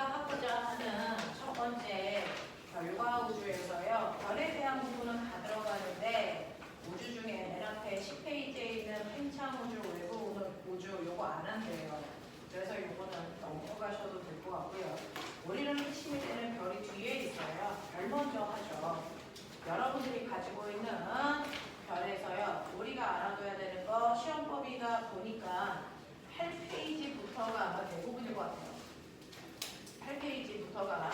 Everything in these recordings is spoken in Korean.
우리가 하고자 하는 첫 번째 별과 우주에서요. 별에 대한 부분은 다 들어가는데 우주 중에 맨 앞에 10페이지에 있는 팽창 우주, 외부 우주 요거 안 한대요. 그래서 요거는 넘어가셔도 될 것 같고요. 우리는 핵심이 되는 별이 뒤에 있어요. 별 먼저 하죠. 여러분들이 가지고 있는 별에서요. 우리가 알아둬야 되는 거 시험법이가 보니까 8페이지부터가 아마 대부분일 것 같아요. 8페이지부터가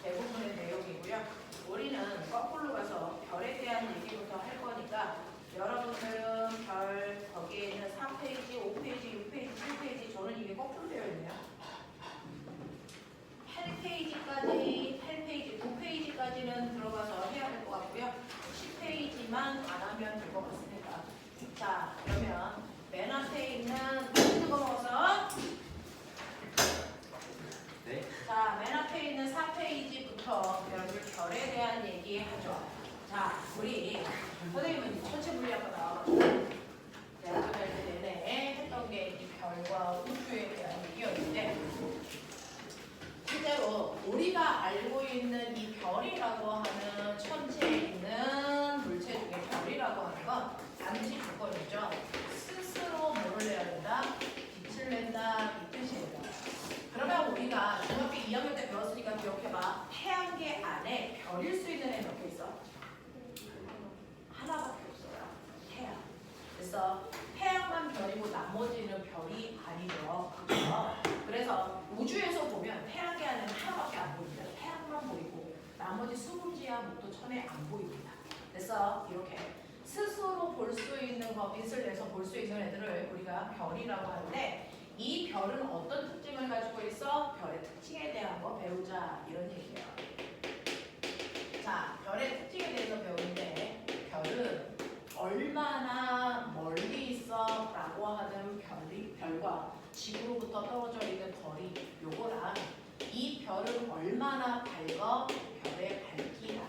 대부분의 내용이고요. 우리는 거꾸로 가서 별에 대한 얘기부터 할 거니까 여러분들은 별 거기에 있는 3페이지, 5페이지, 6페이지, 7페이지 저는 이게 거꾸로 되어 있네요. 8페이지, 9페이지까지는 들어가서 해야 될 것 같고요. 10페이지만 안 하면 될 것 같습니다. 자, 그러면 맨 앞에 있는 뜨거 먹어서 네. 자, 맨 앞에 있는 4페이지부터 여러분 별에 대한 얘기하죠. 자, 우리 선생님은 천체 물리학과 나와가지고 대학교 다닐 때 내내 했던 게 이 별과 우주에 대한 얘기였는데 실제로 우리가 알고 있는 이 별이라고 하는 천체에 있는 물체 중에 별이라고 하는 건 반드시 조건이죠. 스스로 뭐를 내야 된다? 빛을 낸다. 이 뜻이에요. 그러면 우리가 중학교 2학년 때 배웠으니까 기억해봐. 태양계 안에 별일 수 있는 애 몇 개 있어? 하나밖에 없어요. 태양. 그래서 태양만 별이고 나머지는 별이 아니죠. 그렇죠? 그래서 우주에서 보면 태양계 안에는 하나밖에 안 보입니다. 태양만 보이고 나머지 수문지야 목도 천에 안 보입니다. 그래서 이렇게 스스로 볼 수 있는 거, 빛을 내서 볼 수 있는 애들을 우리가 별이라고 하는데 이 별은 어떤 특징을 가지고 있어? 별의 특징에 대한 거 배우자 이런 얘기예요. 자, 별의 특징에 대해서 배우는데 별은 얼마나 멀리 있어? 라고 하는 별과 지구로부터 떨어져 있는 거리 요거랑 이 별은 얼마나 밝어? 별의 밝기랑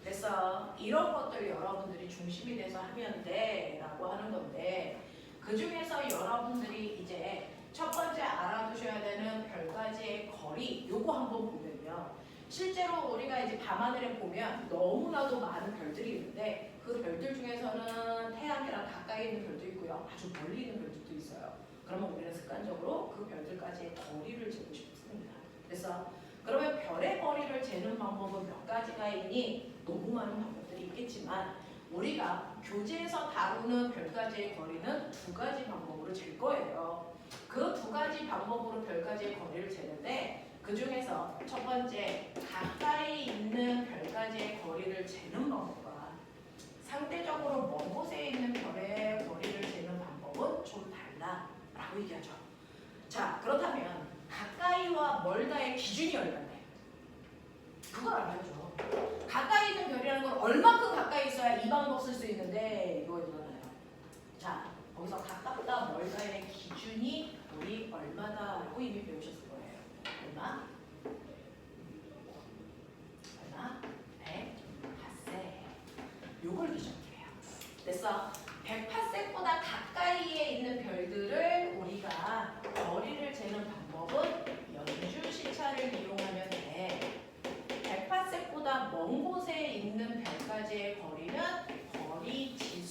그래서 이런 것들 여러분들이 중심이 돼서 하면 돼 라고 하는 건데 그 중에서 여러분들이 이제 첫 번째 알아두셔야 되는 별까지의 거리 요거 한번 보면요. 실제로 우리가 이제 밤하늘에 보면 너무나도 많은 별들이 있는데 그 별들 중에서는 태양이랑 가까이 있는 별도 있고요. 아주 멀리 있는 별들도 있어요. 그러면 우리는 습관적으로 그 별들까지의 거리를 재고 싶습니다. 그래서 그러면 별의 거리를 재는 방법은 몇 가지가 있니? 너무 많은 방법들이 있겠지만 우리가 교재에서 다루는 별까지의 거리는 두 가지 방법으로 잴 거예요. 그 두 가지 방법으로 별까지의 거리를 재는데 그 중에서 첫 번째 가까이 있는 별까지의 거리를 재는 방법과 상대적으로 먼 곳에 있는 별의 거리를 재는 방법은 좀 달라라고 얘기하죠. 자, 그렇다면 가까이와 멀다의 기준이 얼마인데? 그걸 알아야죠. 가까이 있는 별이라는 건 얼마큼 가까이 있어야 이 방법 쓸 수 있는데 이거잖아요. 자, 거기서 가깝다 멀다의 기준이 우리 얼마다라고 이미 배우셨을 거예요. 얼마? 100파세. 요걸 기준으로 해요. 그래서 100파세보다 가까이에 있는 별들을 우리가 거리를 재는 방법은 연주시차를 이용하면 돼. 100파세보다 먼 곳에 있는 별까지의 거리는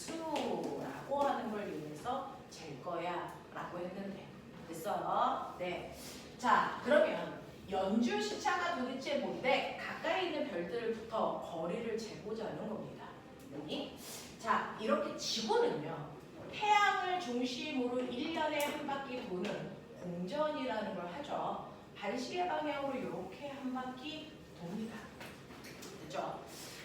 거리지수라고 하는 걸 이용해서 잴 거야 라고 했는데 됐어? 네. 자, 그러면 연주시차가 도대체 뭔데? 가까이 있는 별들부터 거리를 재보자는 겁니다. 여기. 자, 이렇게 지구는요. 태양을 중심으로 1년에 한 바퀴 도는 공전이라는 걸 하죠. 반시계 방향으로 이렇게 한 바퀴 돕니다. 그죠?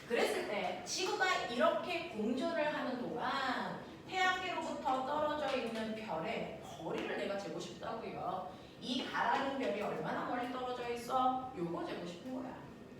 그랬을 때 지구가 이렇게 공전을 하는 동안 태양계로부터 떨어져 있는 별의 거리를 내가 재고 싶다고요. 이 가라는 별이 얼마나 멀리 떨어져 있어? 요거 재고 싶은 거야.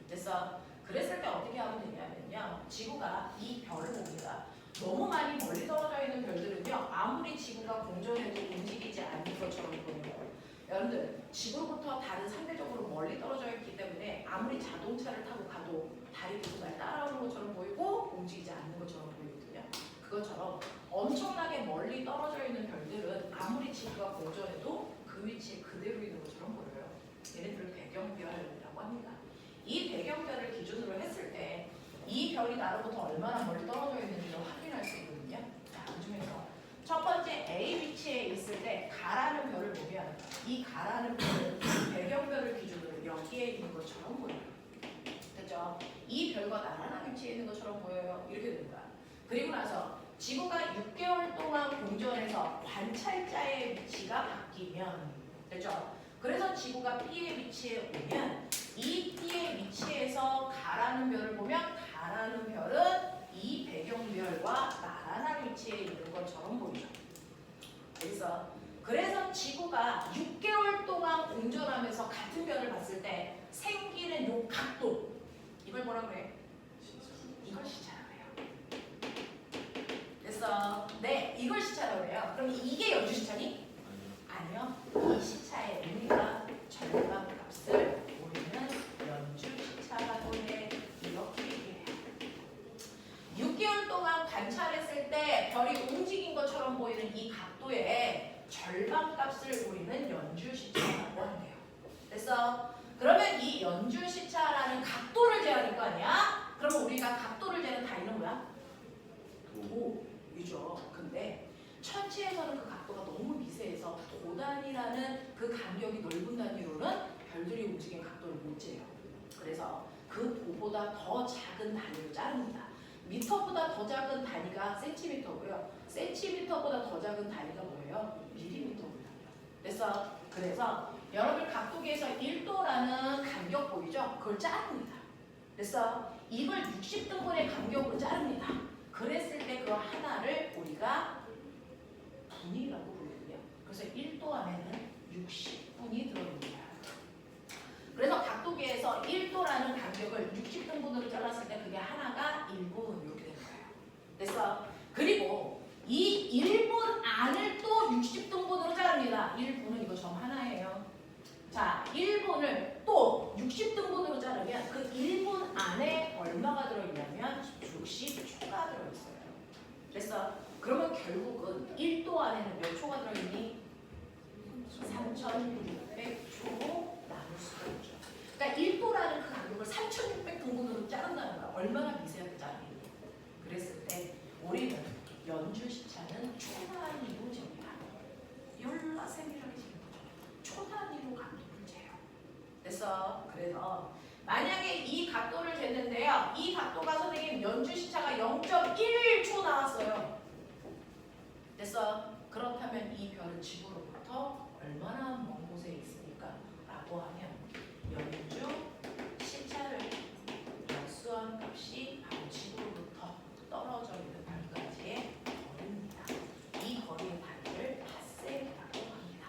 그래서 그랬을 때 어떻게 하면 되냐면요. 지구가 이 별을 봅니다. 너무 많이 멀리 떨어져 있는 별들은요. 아무리 지구가 공전해도 움직이지 않는 것처럼 보이는 거예요. 여러분들 지구로부터 다른 상대적으로 멀리 떨어져 있기 때문에 아무리 자동차를 타고 가도 달이 계속 날 따라오는 것처럼 보이고 움직이지 않는 것처럼 보이거든요. 그것처럼 엄청나게 멀리 떨어져 있는 별들은 아무리 지구가 공전해도 그 위치에 그대로 있는 것처럼 보여요. 얘네들을 배경 이 배경별을 기준으로 했을 때 이 별이 나로부터 얼마나 멀리 떨어져 있는지를 확인할 수 있거든요. 자, 그 중에서 첫 번째 A 위치에 있을 때 가라는 별을 보면 이 가라는 별은 배경별을 기준으로 여기에 있는 것처럼 보여요. 됐죠? 이 별과 나란한 위치에 있는 것처럼 보여요. 이렇게 됩니다. 그리고 나서 지구가 6개월 동안 공전해서 관찰자의 위치가 바뀌면 됐죠? 그래서 지구가 P의 위치에 오면 이 P의 위치에서 가라는 별을 보면 가라는 별은 이 배경별과 나란한 위치에 있는 것처럼 보이죠. 그래서 지구가 6개월 동안 공전하면서 같은 별을 봤을 때 생기는 요 각도, 이걸 뭐라 그래? 이걸 시차라고 해요. 됐어? 네, 이걸 시차라고 해요. 그럼 이게 연주 시차니? 아니요. 이 시차의 의미가 절반 값을 우리는 연주 시차라고 해. 이렇게 얘기해요. 6개월 동안 관찰했을 때 별이 움직인 것처럼 보이는 이 각도의 절반 값을 우리는 연주 시차라고 한대요. 됐어? 그러면 이 연주 시차라는 각도를 재야 거 아니야? 그러면 우리가 각도를 재는 단위는 뭐야? 도이죠. 근데 천체에서는 그 각도가 너무 미세해서 도단이라는 그 간격이 넓은 단위로는 별들이 움직인 각도를 못 재요. 그래서 그 도보다 더 작은 단위로 자릅니다. 미터보다 더 작은 단위가 센티미터고요. 센티미터보다 더 작은 단위가 뭐예요? 밀리미터입니다. 그래서 여러분 각도계에서 1도라는 간격 보이죠? 그걸 자릅니다. 그래서 이걸 60등분의 간격으로 자릅니다. 그랬을 때 그 하나를 우리가 분이라고 부르거든요. 그래서 1도 안에는 60분이 들어있습니다. 그래서 각도계에서 1도라는 간격을 60등분으로 잘랐을 때 그게 하나가 1분 이렇게 되는 거예요. 그래서 그리고 이 1분 안을 또 60등분으로 자릅니다. 1분은 이거 점 하나예요. 자, 1분을 또 60등분으로 자르면 그 1분 안에 얼마가 들어있냐면 60초가 들어있어요. 그래서 그러면 결국은 1도 안에는 몇 초가 들어있니? 3600초 나눌 수가 있죠. 그러니까 1도라는 그 간격을 3600등분으로 자른다는 거야. 얼마나 미세하게 자르니? 그랬을 때 우리는 연주 시차는 초단위로 잽니다. 열나 세밀하게 재는 거죠. 초단위로 각도를 재요. 그래서 만약에 이 각도를 쟀는데요. 이 각도가 선생님 연주 시차가 0.1초 나왔어요. 그렇다면 이 별은 지구로부터 얼마나 먼 곳에 있으니까? 라고 하면 연주 시차를 역수한 값이 바로 지구로부터 떨어져 있는 별까지의 거리입니다. 이 거리의 단위를 파세라고 합니다.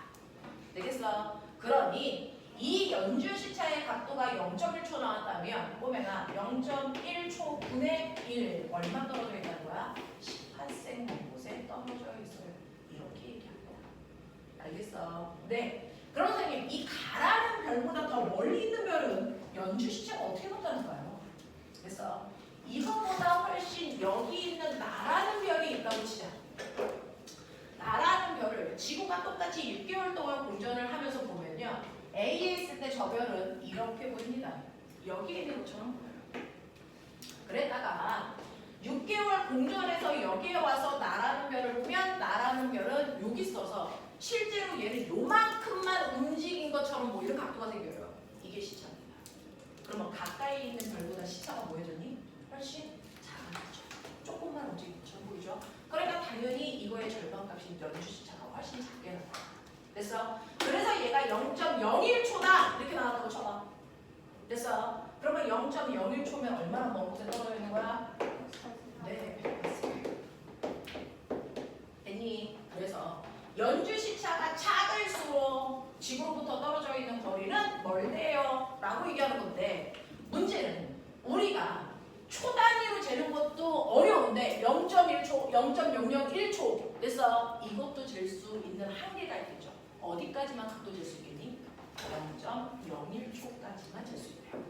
되겠어? 그러니 이 연주 시차의 각도가 0.1초 나왔다면 보면아 0.1초 분의 1 얼마 떨어져 있다는 거야? 18생 먼 곳에 떨어져 있어요. 이렇게 얘기합니다. 알겠어? 네. 그럼 선생님 이 가라는 별보다 더 멀리 있는 별은 연주 시차가 어떻게 높다는가요? 그래서 이거보다 훨씬 여기 있는 나라는 별이 있다고 치자. 나라는 별을 지구가 똑같이 6개월 동안 공전을 하면서 보면요. A에 있을 때 저 별은 이렇게 보입니다. 여기에 있는 것처럼 보여요. 그랬다가 6개월 공전해서 여기에 와서 나라는 별을 보면 나라는 별은 여기 있어서 실제로 얘는 요만큼만 움직인 것처럼 보이는 각도가 생겨요. 이게 시차입니다. 그러면 가까이 있는 별보다 시차가 뭐해졌니? 훨씬 작아졌죠. 조금만 움직인 것처럼 보이죠? 그러니까 당연히 이거의 절반값인 연주 시차가 훨씬 작게 나와요. 그래서 얘가 0.01초다 이렇게 나왔다고 쳐봐. 그러면 0.01초면 얼마나 먼 곳에 떨어져 있는 거야? 네, 맞습니다. 됐니? 그래서 연주 시차가 작을수록 지구로부터 떨어져 있는 거리는 멀대요 라고 얘기하는 건데 문제는 우리가 초 단위로 재는 것도 어려운데 0.1초, 0.001초 그래서 이것도 잴 수 있는 한계가 있겠죠. 어디까지만 각도 잴 수 있겠니? 0.01초까지만 잴 수 있대요.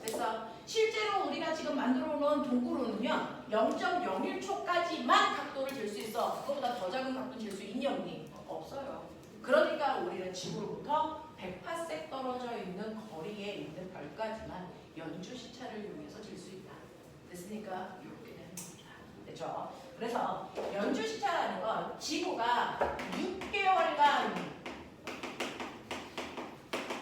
그래서 실제로 우리가 지금 만들어 놓은 도구로는요 0.01초까지만 각도를 잴 수 있어. 그거보다 더 작은 각도 잴 수 있냐 없니? 없어요. 그러니까 우리는 지구로부터 100파섹 떨어져 있는 거리에 있는 별까지 별까지만 연주 시차를 이용해서 질 수 있다. 됐으니까 이렇게 되는 겁니다. 됐죠? 그래서 연주 시차라는 건 지구가 6개월간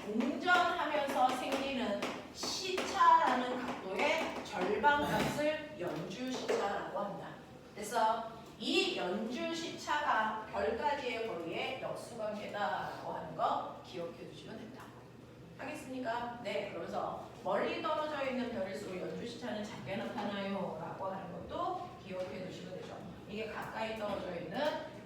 공전하면서 생기는 시차라는 각도의 절반값을 연주 시차라고 한다. 그래서 이 연주 시차가 별까지의 거리의 역수관계다라고 하는 거 기억해 두시면 된다. 하겠습니까? 네, 그러면서 멀리 떨어져 있는 별일수록 연주 시차는 작게 나타나요 라고 하는 것도 기억해 두시면 되죠. 이게 가까이 떨어져 있는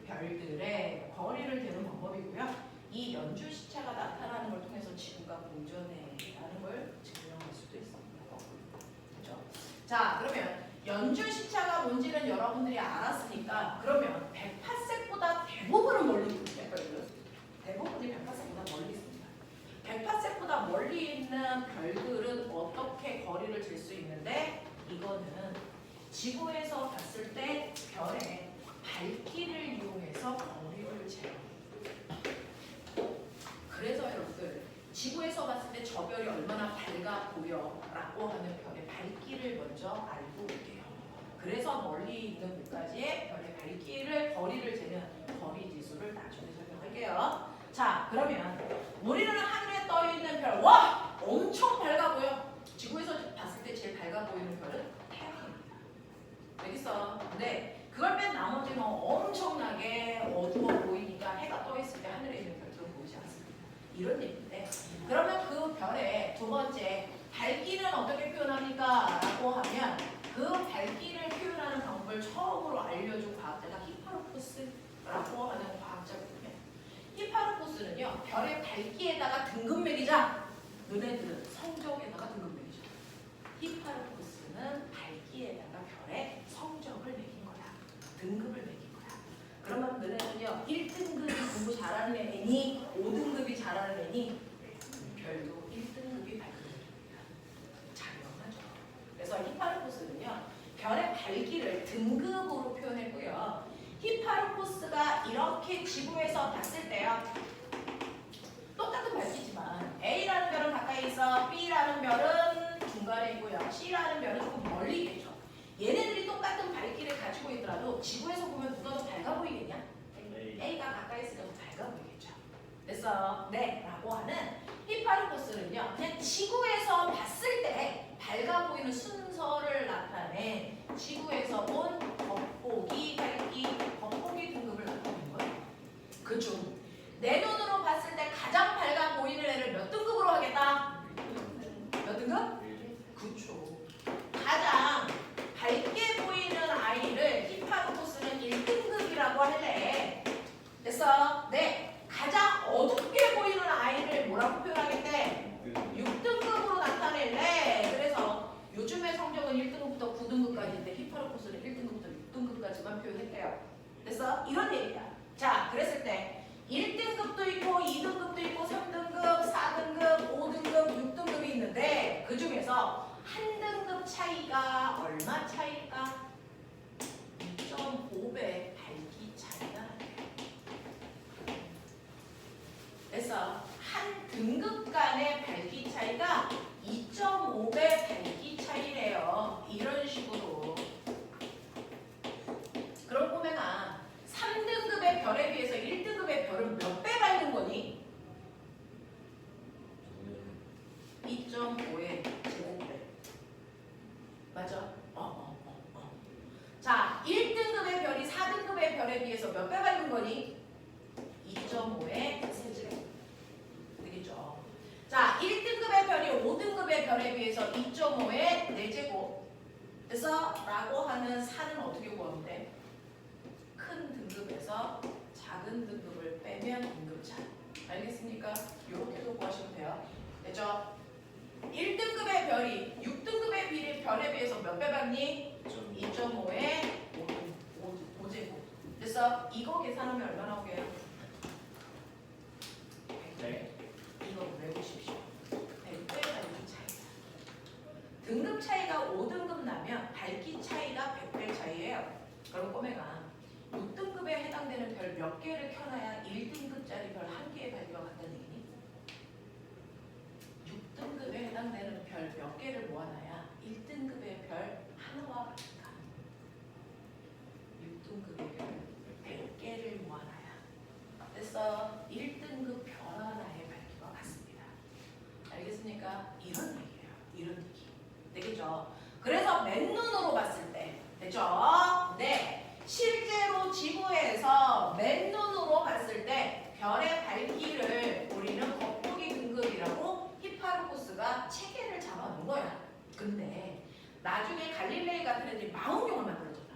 별들의 거리를 재는 방법이고요. 이 연주 시차가 나타나는 걸 통해서 지구가 공전해라는 걸 증명할 수도 있습니다. 그렇죠? 자, 그러면 연주 시차가 뭔지는 여러분들이 알았으니까 그러면 108색보다 대부분은 멀리 있는 별들, 대부분이 108색보다 멀리 있습니다. 108색보다 멀리 있는 별들은 어떻게 거리를 잴 수 있는데 이거는 지구에서 봤을 때 별의 밝기를 이용해서 거리를 재요. 그래서 여러분들 지구에서 봤을 때 저 별이 얼마나 밝아 보여라고 하는 별의 밝기를 먼저 알고 올게요. 그래서 멀리 있는 곳까지의 별의 밝기를 거리를 재는 거리 지수를 나중에 설명할게요. 자, 그러면 우리는 하늘에 떠 있는 별, 와! 엄청 밝아 보여. 지구에서 봤을 때 제일 밝아 보이는 별은 태양입니다. 알겠어? 네. 그걸 뺀 나머지는 엄청나게 어두워 보이니까 해가 떠 있을 때 하늘에 있는 별들은 보이지 않습니다. 이런 얘기인데, 그러면 그 별의 두 번째 밝기는 어떻게 표현합니까? 라고 하면 그 밝기를 표현하는 방법을 처음으로 알려준 과학자가 히파로코스라고 하는 과학자거든요. 히파로코스는요, 별의 밝기에다가 등급 매기자. 너네들은 성적에다가 등급 매기자. 히파로코스는 밝기에다가 별의 성적을 매긴 거야. 등급을 매긴 거야. 그러면 너네는요, 1등급이 공부 잘하는 애니, 5등급이 잘하는 애니, 별도 1등급이 밝은 애입니다. 자명하죠. 그래서 히파로코스는요, 별의 밝기를 등급으로 표현했고요. 히파로코스가 이렇게 지구에서 봤을 때요, 똑같은 밝기지만 A라는 별은 가까이 있어, B라는 별은 중간에 있고요, C라는 별은 조금 멀리 있겠죠. 얘네들이 똑같은 밝기를 가지고 있더라도 지구에서 보면 누가 더 밝아 보이겠냐? A가 가까이 있으니까 더 밝아 보이겠죠. 그래서 네 라고 하는 히파로코스는요, 그냥 지구에서 봤을 때 밝아 보이는 순서를 나타내 지구에서 본 겉보기 밝기, 겉보기 등급을 나타내는 거예요. 그중 내 눈으로 봤을 때 가장 밝아 보이는 애를 몇 등급으로 하겠다? 몇 등급? 그쵸. 가장 밝게 보이는 아이를 히파로코스는 1등급이라고 할래. 됐어? 네. 가장 어둡게 보이는 아이를 뭐라고 표현하겠대? 6등급으로 나타낼래. 그래서 요즘의 성적은 1등급부터 9등급까지인데 히파로코스는 1등급부터 6등급까지만 표현했대요. 됐어? 이런 얘기야. 자, 그랬을 때 1등급도 있고 2등급도 있고 3등급, 4등급, 5등급, 6등급이 있는데 그 중에서 한 등급 차이가 얼마 차이일까? 2.5배 밝기 차이가 나요. 그래서 한 등급 간의 밝기 차이가 2.5배 밝기 차이래요. 이런 식으로. 그럼 꼬맹아, 3등급의 별에 비해서 1등급의 별은 몇 배 밝은 거니? 2.5의 제곱배. 맞아? 자, 1등급의 별이 4등급의 별에 비해서 몇 배 밝은 거니? 2.5의 세제곱. 되겠죠? 자, 1등급의 별이 5등급의 별에 비해서 2.5의 4제곱. 그래서 라고 하는 산은 어떻게 구하면 돼? 큰 등급에서 작은 등급을 빼면 등급차. 알겠습니까? 이렇게도 구하시면 돼요. 됐죠? 1등급의 별이 6등급의 별에 비해서 몇 배 받니? 2.5의 5제곱. 그래서 이거 계산하면 얼마 나오게요? 100배. 이거 외우십시오. 100배 밝기 차이다. 등급 차이가 5등급 나면 밝기 차이가 100배 차이예요. 그럼 꼬매가 6등급에 해당되는 별 몇 개를 켜놔야 1등급짜리 별 한 개의 밝기가 같다는 얘기니? 6등급에 해당되는 개를 모아놔야 1등급의 별 하나와 같을까? 6등급의 별 100개를 모아놔야 됐어. 1등급 별 하나의 밝기와 같습니다. 알겠습니까? 이런 얘기예요. 이런 얘기. 되겠죠? 그래서 맨눈으로 봤을 때 됐죠? 네. 실제로 지구에서 맨눈으로 봤을 때 별의 밝기를 우리는 겉보기 등급이라고 히파르코스가 체계를 잡아놓은 거야. 근데 나중에 갈릴레이 같은 애들이 망원경을 만들었잖아.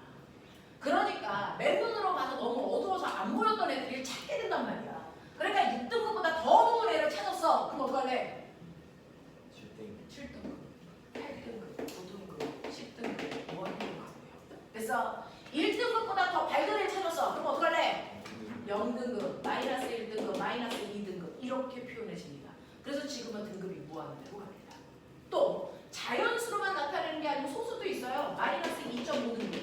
그러니까 맨눈으로 봐서 너무 어두워서 안 보였던 애들이 찾게 된단 말이야. 그러니까 6등급보다 더 어두운 애를 찾았어. 그럼 어떡할래? 7등급, 8등급, 9등급, 10등급, 뭐 이런 거 같고요. 그래서 1등급보다 더 밝은 애를 찾았어. 그럼 어떡할래? 0등급, 마이너스 1등급, 마이너스 2등급 이렇게 표현해집니다. 그래서 지금은 등급이 무한대로 갑니다. 또 자연수로만 나타내는 게 아니고 소수도 있어요. 마이너스 2.5등급.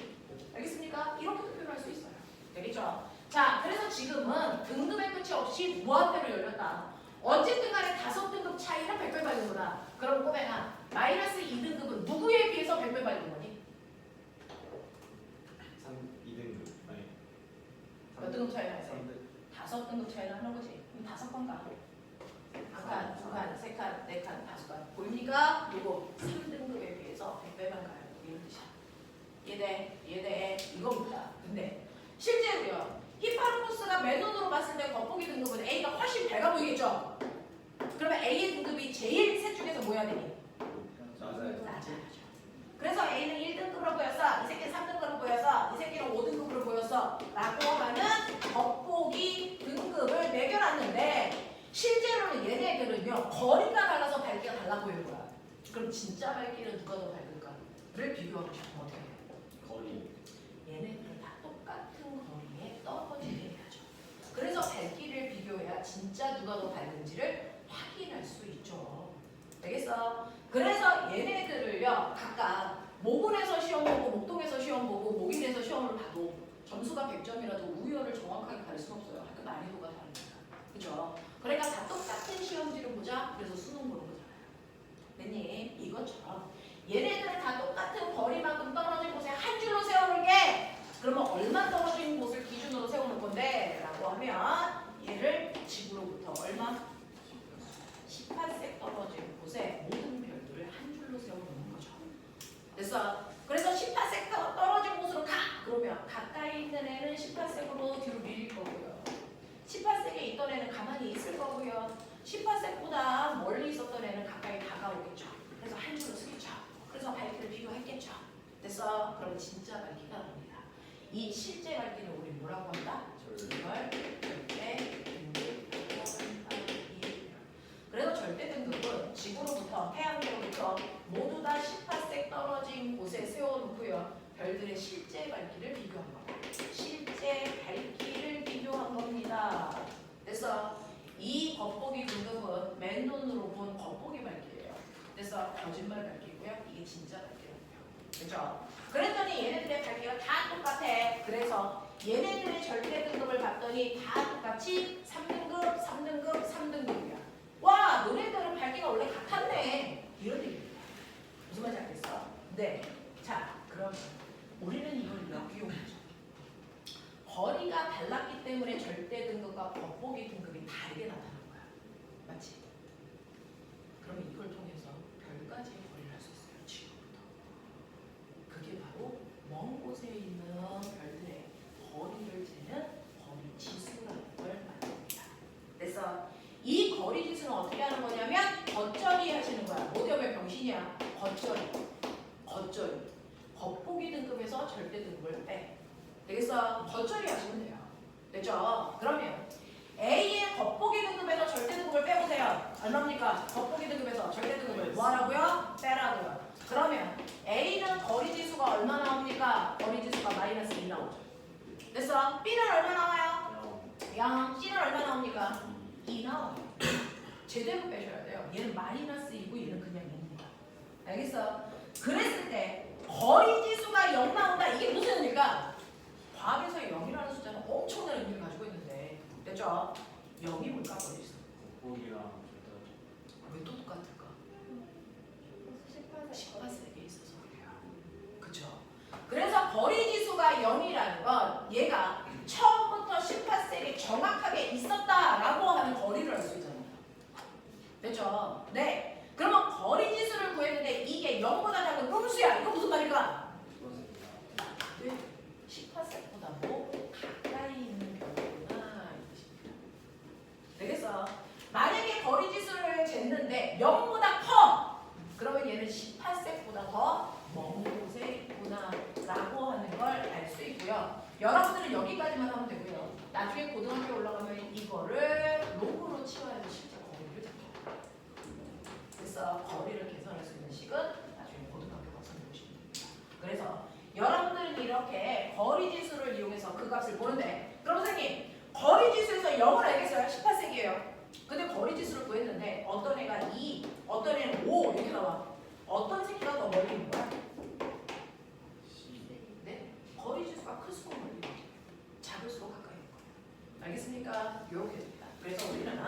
알겠습니까? 이렇게도 표현할 수 있어요. 되겠죠? 자, 그래서 지금은 등급의 끝이 없이 무한대로 열렸다. 어쨌든 간에 5등급 차이는 100배 받는 거다. 그럼 꼬맹아, 마이너스 2등급은 누구에 비해서 100배 받는 거니? 2등급. 아니. 몇 등급 차이나 있어요? 5등급 차이나 하는 거지. 그럼 5칸가? 한 칸, 두 칸, 세 칸, 네 칸, 5칸. 보입니까? 요거 3등급에 비해서 100배만 가요. 이런 뜻이야. 이해돼? 이겁니다. 근데 실제로요. 히파르코스가 맨눈으로 봤을 때 겉보기 등급은 A가 훨씬 밝아 보이겠죠? 그러면 A의 등급이 제일 셋 중에서 뭐 해야 되니? 낮아야죠. 그래서 A는 1등급으로 보였어. 이 새끼는 3등급으로 보였어. 이 새끼는 5등급으로 보였어. 라고 하는 겉보기 등급을 매겨놨는데 실제로는 얘네들은요. 거리가 달라서 밝기가 달라 보이는 거야. 그럼 진짜 밝기는 누가 더 밝을까?를 비교하고 싶으면 어떻게 해요? 거리. 얘네들은 다 똑같은 거리에 떨어지게 해야죠. 그래서 밝기를 비교해야 진짜 누가 더 밝은지를 확인할 수 있죠. 알겠어? 그래서 얘네들을요 각각 모근에서 시험 보고 목동에서 시험 보고 목인에서 시험을 봐도 점수가 100점이라도 우열을 정확하게 가릴 수는 없어요. 학교 난이도가 다르니까. 그죠? 그러니까 다 똑같은 시험지를 보자. 그래서 수능 보는 거잖아요. 님 이것처럼 얘네들은 다 똑같은 거리만큼 떨어진 곳에 한 줄로 세워놓을게. 그러면 얼마 떨어진 곳을 기준으로 세워놓을 건데? 라고 하면 얘를 지구로부터 얼마? 18색 떨어진 곳에 모든 별들을 한 줄로 세워놓는 거죠. 그래서 18색 떨어진 곳으로 가! 그러면 가까이 있는 애는 18색으로 뒤로 밀릴 거고요. 18색에 있던 애는 가만히 있을 거고요. 18색보다 멀리 있었던 애는 가까이 다가오겠죠. 그래서 한 줄로 쓰겠죠. 그래서 밝기를 비교했겠죠. 됐어? 그럼 진짜 밝기가 나옵니다. 이 실제 밝기는 우리 뭐라고 한다? 이걸 절대 등급이라고 한다. 그래서 절대 등급은 지구로부터 태양계로부터 모두 다 18색 떨어진 곳에 세워놓고요. 별들의 실제 밝기를 비교한 겁니다. 실제 밝기를 비교한 겁니다. 그래서 이 겉보기 등급은 맨눈으로 본 겉보기 밝기예요. 그래서 거짓말 밝기고요. 이게 진짜 밝기라고요. 그렇죠? 그랬더니 얘네들의 밝기가 다 똑같아. 그래서 얘네들의 절대 등급을 봤더니 다 똑같이 3등급, 3등급, 3등급이야. 와, 너네들은 밝기가 원래 같았네. 이런 얘기입니다. 무슨 말인지 알겠어? 네. 자, 그럼 우리는 이걸 역이용하죠. 거리가 달랐기 때문에 절대 등급과 겉보기 등급이 다르게 나타난 거야. 맞지? 그러면 이걸 통해서 별까지의 거리를 할 수 있어요. 지구부터. 그게 바로 먼 곳에 있는 별들의 거리를 재는 거리 지수라는 걸 말합니다. 그래서 이 거리 지수는 어떻게 하는 거냐면 겉절이 하시는 거야. 뭐 때문에 병신이야? 겉절이. 겉보기 등급에서 절대 등급을 빼. 되겠어? 겉절이 하시면 돼요. 됐죠? 그러면 A의 겉보기 등급에서 절대 등급을 빼보세요. 얼마입니까? 겉보기 등급에서 절대 등급을 뭐 하라고요? 빼라고요. 그러면 A는 거리 지수가 얼마 나옵니까? 거리 지수가 마이너스 2 나오죠. 됐어? B는 얼마 나와요? 0. C는 얼마 나옵니까? 2 나와요. 제대로 빼셔야 돼요. 얘는 마이너스 2고 얘는 그냥 0입니다. 알겠어? 그랬을 때 거리 지수가 0 나온다. 이게 무슨 의미일까? 과학에서 0이라는 숫자는 엄청난 의미를 가지고 있는데 됐죠? 0이 뭘까? 거리 지수. 겉보기랑 왜 또 똑같을까? 거리라는 건 얘가 처음부터 18셀이 정확하게 있었다라고 하는 거리를 알 수 있잖아요. 됐죠? 네. 그러면 거리 지수를 구했는데 이게 0보다 작은 음수야. 이거 무슨 말일까? 18셀보다도 가까이 있는 별이구나. 되겠어? 만약에 거리 지수를 쟀는데 0보다 커! 그러면 얘는 18셀보다 더 먼 곳에 있구나 라고 하는 걸 알 수 있고요. 여러분들은 여기까지만 하면 되고요. 나중에 고등학교 올라가면 이거를 로그로 치워야 돼. 실제 거리를 잡혀요. 그래서 거리를 계산할 수 있는 식은 나중에 고등학교 가서 보시면 됩니다. 그래서 여러분들은 이렇게 거리 지수를 이용해서 그 값을 보는데, 그럼 선생님 거리 지수에서 0을 알겠어요? 18세기예요. 근데 거리 지수를 구했는데 어떤 애가 2, 어떤 애는 5 이렇게 나와. 어떤 새끼가 더 멀리 있는 거야? 네? 거리 지수가 클수록 멀리 있는 거야. 작을수록 가까이 있는 거야. 알겠습니까? 이렇게 됩니다. 그래서 우리는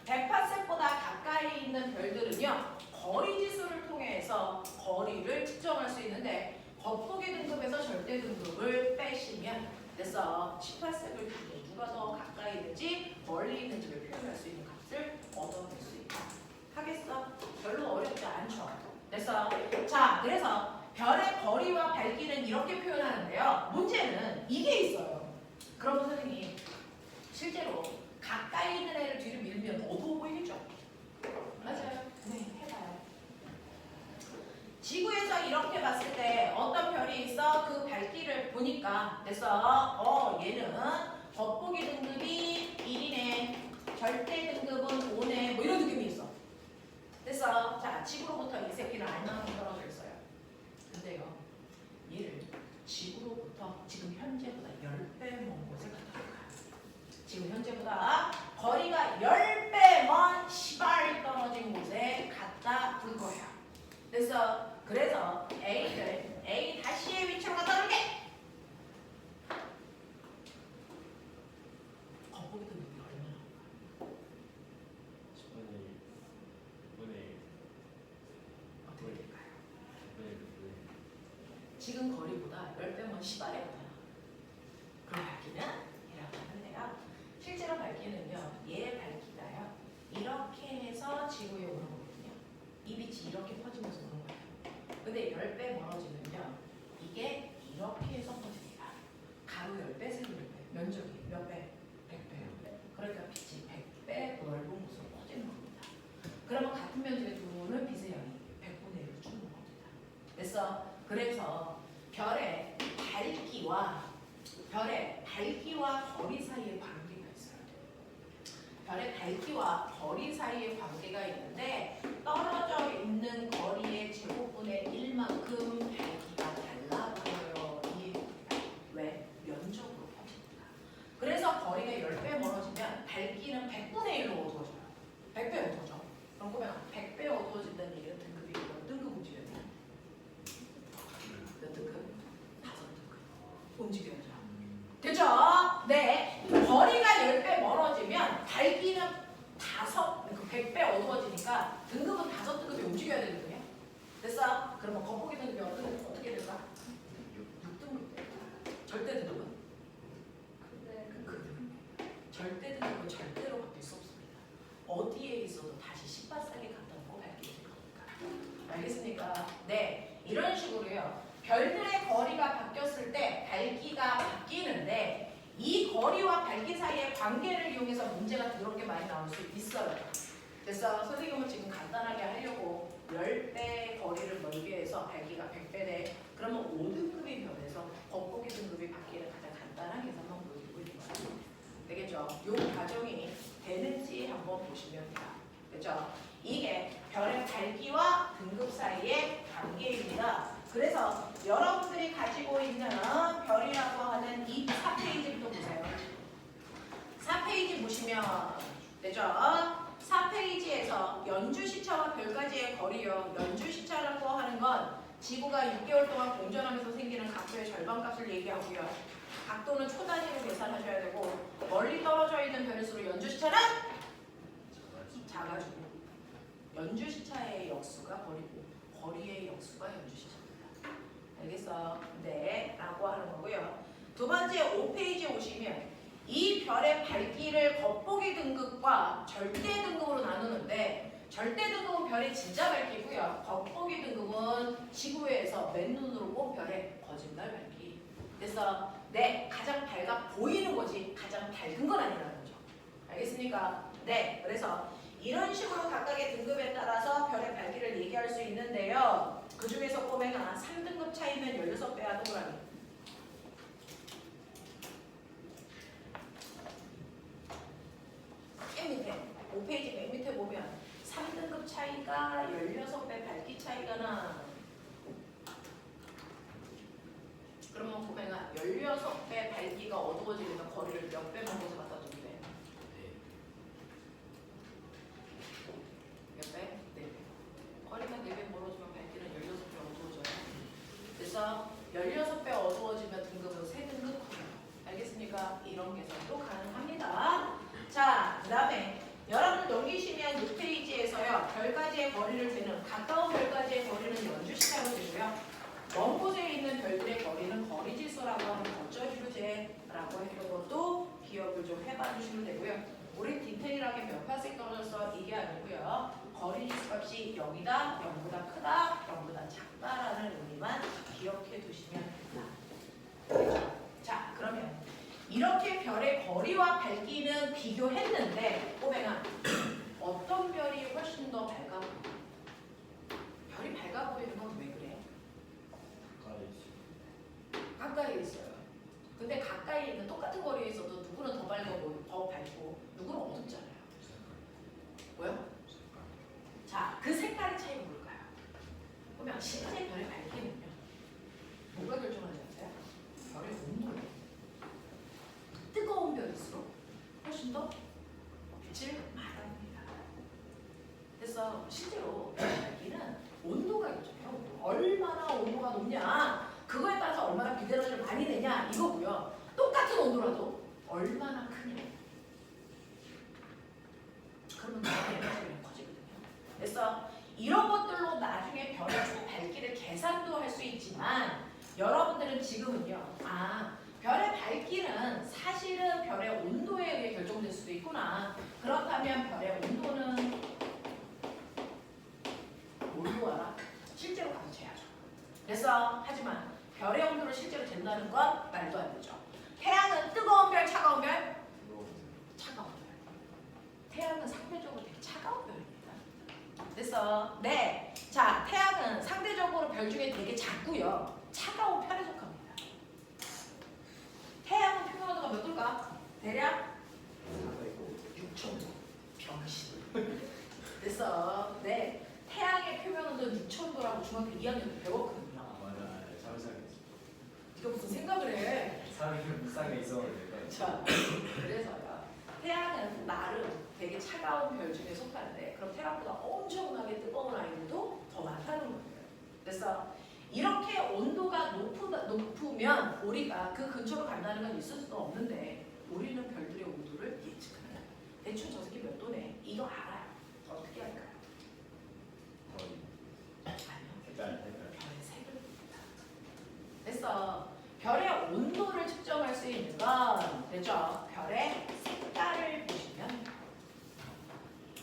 108셀보다 가까이 있는 별들은요, 거리 지수를 통해서 거리를 측정할 수 있는데 겉보기 등급에서 절대 등급을 빼시면 됐어. 18셀을 두고 누가 더 가까이 있는지 멀리 있는지를 표현할 수 있는 값을 얻어낼 수 있다. 하겠어? 별로 어렵지 않죠? 됐어? 자, 그래서 별의 거리와 밝기는 이렇게 표현하는데요. 문제는 이게 있어요. 그러면 선생님, 실제로 가까이 있는 애를 뒤로 밀면 어두워 보이겠죠? 맞아요. 네, 해봐요. 지구에서 이렇게 봤을 때 어떤 별이 있어? 그 밝기를 보니까 됐어? 얘는 겉보기 등급이 1이네. 절대 등급은 5네. 뭐 이런 느낌이 있어. 됐어? 자, 지구로부터 이 새끼는 얼마만큼 떨어져 있어요? 근데요, 얘를 지구로부터 지금 현재보다 10배 먼 곳에 갖다 놓을까요? 지금 현재보다 거리가 10배 먼 시발 떨어진 곳에 갖다 둘 거야. 됐어? 그래서 A를 A 다시의 위치로 갖다 놓을게. 겉보기 등급이 얼마나? 10분의 1 분의 1 어떻게 될까요? 10분의 1 분의 지금 거리보다 10배 먼 시발에 갖다 놔. 그럼 밝기는? 이라고 하는데요. 실제로 밝기는요, 얘의 밝기가요, 이렇게 해서 지구에 오는 거거든요. 이 빛이 이렇게 퍼지면서 오는 거예요. 근데 10배 멀어지면요, 이게 이렇게 해서 퍼집니다. 가로 10배, 세로 10배. 면적이 몇 배? 100배요. 그러니까 빛이 100배 넓은 곳으로 퍼지는 겁니다. 그러면 같은 면적의 들어오는 빛의 양이 100분의 1을 주는 겁니다. 됐어? 그래서 별의 밝기와 거리 사이에 관계가 있어요. 별의 밝기와 거리 사이에 관계가 있는데, 떨어져 있는 거리의 제곱분의 1만큼 밝기가 달라 보여요. 이해됩니까? 왜? 면적으로 퍼집니다. 그래서 거리가 10배 멀어지면 밝기는 100분의 1로 어두워져요. 100배 어두워져. 그럼 보면 100배 어두워진다는 얘기는 등급이 몇 등급 움직여야 돼요? 몇 등급? 5등급 움직여야죠. 됐죠? 네. 거리가 10배 멀어지면 밝기는 100배 어두워지니까 등급은 5등급이 움직여야 되거든요. 됐어? 그러면 겉보기 등급이 어떻게 될까? 6등급 될까? 절대 등급은? 절대 등급은 절대로 바뀔 수 없습니다. 어디에 있어도 다시 18살기 갖다 놓고 밝게 될 거니까. 알겠습니까? 네. 이런 식으로요. 별들의 거리가 바뀌었을 때 밝기가 바뀌는데, 이 거리와 밝기 사이의 관계를 이용해서 문제가 더럽게 많이 나올 수 있어요. 그래서 선생님은 지금 간단하게 하려고 10배 거리를 멀게 해서 밝기가 100배네. 그러면 5등급이 변해서 겉보기 등급이 바뀌는 가장 간단한 계산만 보여드리고 있는 거예요. 되겠죠? 이 과정이 되는지 한번 보시면 돼요. 그렇죠? 이게 별의 밝기와 등급 사이의 관계입니다. 그래서 여러분들이 가지고 있는 별이라고 하는 이 4페이지부터 보세요. 4페이지 보시면 되죠? 4페이지에서 연주시차와 별까지의 거리요. 연주시차라고 하는 건 지구가 6개월 동안 공전하면서 생기는 각도의 절반값을 얘기하고요. 각도는 초 단위로 계산하셔야 되고, 멀리 떨어져 있는 별일수록 연주시차는 작아지고, 연주시차의 역수가 거리고 거리의 역수가 연주시차입니다. 알겠어? 네, 라고 하는 거고요. 두 번째 5페이지에 오시면 이 별의 밝기를 겉보기 등급과 절대 등급으로 나누는데 절대 등급은 별의 진짜 밝기고요. 겉보기 등급은 지구에서 맨눈으로 본 별의 거짓말 밝기. 그래서 네, 가장 밝아 보이는 거지 가장 밝은 건 아니라는 거죠. 알겠습니까? 네, 그래서 이런 식으로 각각의 등급에 따라서 별의 밝기를 얘기할 수 있는데요. 그 중에서 꼬맹아 3등급 차이면 16배야 동그라미. 맨 밑에 5페이지 맨 밑에 보면 3등급 차이가 16배 밝기 차이가 나. 그러면 꼬맹아 16배 밝기가 어두워지면 거리를 몇 배 먹어서 갖다 주면 돼? 몇 배? 4배. 거리가 4배 멀어지면 밝기는 16배 어두워져요. 그래서 16배 어두워지면 등급은 3등급 커요. 알겠습니까? 이런 계산도 가능합니다. 자, 그 다음에 여러분 넘기시면 6페이지에서요. 별까지의 거리를 재는 가까운 별까지의 거리는 연주시타로 되고요. 먼 곳에 있는 별들의 거리는 거리지수라고 하는 거저비교제라고 했던 것도 기억을 좀 해봐 주시면 되고요. 우리 디테일하게 몇 파씩 떨어져서 이게 아니고요. 거리지수 값이 0이다, 0보다 크다, 0보다 작다라는 의미만 기억해 두시면 됩니다. 자, 그러면 이렇게 별의 거리와 밝기는 비교했는데 꼬맹아 어떤 별이 훨씬 더 밝아 보여? 별이 밝아 보이는 건 왜 그래? 가까이 있어요. 근데 가까이 있는 똑같은 거리에 있어도 누구는 더 밝고 더 밝고 누구는 어둡잖아요. 뭐요? 자, 그 색깔의 차이가 뭘까요? 그러면 실제 별의 밝기는요. 뭐가 결정하지 않아요? 별의 온도예요. 뜨거운 별일수록 훨씬 더 빛을 발합니다. 그래서 실제로 별의 밝기는 온도가 결정해요. 온도. 얼마나 온도가 높냐 그거에 따라서 얼마나 비대너지를 많이 내냐 이거고요. 똑같은 온도라도 얼마나 크냐 그러면 나중에 에너지가 커지거든요. 그래서 이런 것들로 나중에 별의 밝기를 계산도 할 수 있지만 여러분들은 지금은요. 별의 밝기는 사실은 별의 온도에 의해 결정될 수도 있구나. 그렇다면 별의 온도는 뭘로 알아? 실제로 가서 재야죠. 그래서 하지만 별의 온도를 실제로 잰다는 건 말도 안 되죠. 태양은 뜨거운 별, 차가운 별? 차가운 별. 태양은 상대적으로 되게 차가운 별입니다. 그래서 네, 자 태양은 상대적으로 별 중에 되게 작고요. 차가운 편에 속합니다. 태양은 표면 온도가 몇 도일까? 대략 6,000도. 병신. 그래서 네, 태양의 표면 온도는 6,000도라고 중학교 2학년 때 배웠거든요. 네가 무슨 생각을 해? 사람이 불쌍해 있었는데. 자, 그래서요. 태양은 나름 되게 차가운 별 중에 속하는데 그럼 태양보다 엄청나게 뜨거운 아이들도 더 많다는 거예요. 그래서 이렇게 온도가 높으면 우리가 그 근처로 간다는 건 있을 수도 없는데 우리는 별들의 온도를 예측합니다. 대충 저 새끼 몇 도네? 이거 알아요. 어떻게 할까요? 아니요. 별의 색을 봅니다. 그래서 별의 온도를 측정할 수 있는 건 되죠. 별의 색깔을 보시면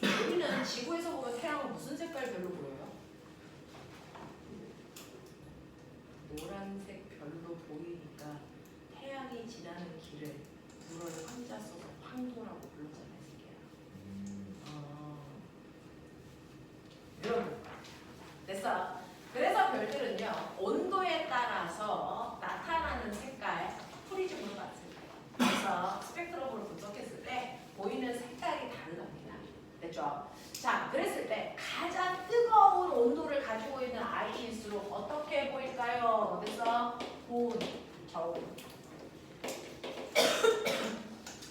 우리는 지구에서 보면 태양은 무슨 색깔 별로 보여요? 노란색 별로 보이니까 태양이 지나는 길을 물을 황자 써서 황도라고 불렀잖아요. 이런 됐어. 그래서 별들은요 온도에 따라서 나타나는 색깔 프리즘으로 봤을 때 그래서 스펙트럼으로 분석했을 때 보이는 색깔이 다르답니다. 됐죠? 자, 그랬을 때 가장 뜨거운 온도를 가지고 있는 아이일수록 어떻게 보일까요? 그래서 고온, 저온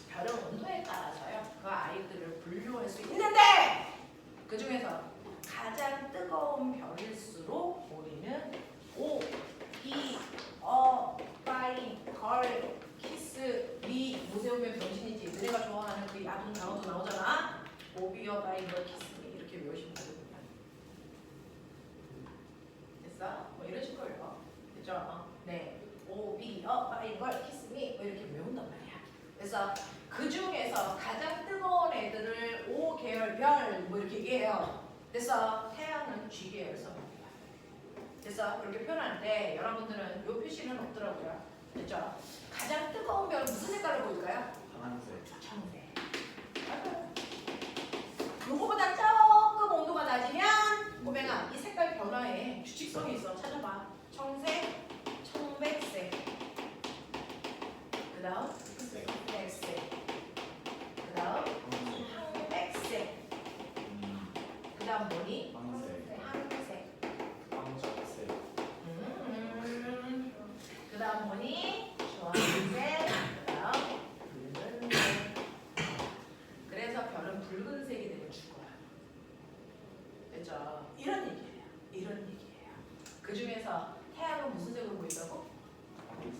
별의 온도에 따라서요 그 아이들을 분류할 수 있는데 그 중에서 가장 뜨거운 별일수록 우리는 O, B, 파인, 걸, 키스, 미 모세우면 병신이지 너네가 좋아하는 그 야동 단어도 나오잖아. O, B, 파인, 걸, 키스, 미 이렇게 외우시면 되거든요. 됐어? 뭐 이러실 거예요. 됐죠? 네. O, B, 이걸 키스 미 뭐 이렇게 외운단 말이야. 그래서 그 중에서 가장 뜨거운 애들을 O 계열별 뭐 이렇게 얘기해요. 그래서 태양은 G 계열성입니다. 그래서 이렇게 표현할 때 여러분들은 이 표시는 없더라고요. 됐죠? 가장 뜨거운 별은 무슨 색깔로 보일까요? 파란색. 청색. 맞아요. 요거보다 조금 온도가 낮으면 고맹아 이 색깔 변화에 규칙성이 있어. 찾아봐. 청색, 청백색. 그 다음 백색. 그 다음 황백색. 그 다음 뭐니? 황색. 황색. 황색색. 그 다음 뭐니? 주황색. 그 다음 붉은색. 그래서 별은 붉은색이 되면 죽어요. 됐죠? 이런 얘기예요. 이런 얘기예요. 그 중에서 태양은 무슨 색으로 보인다고?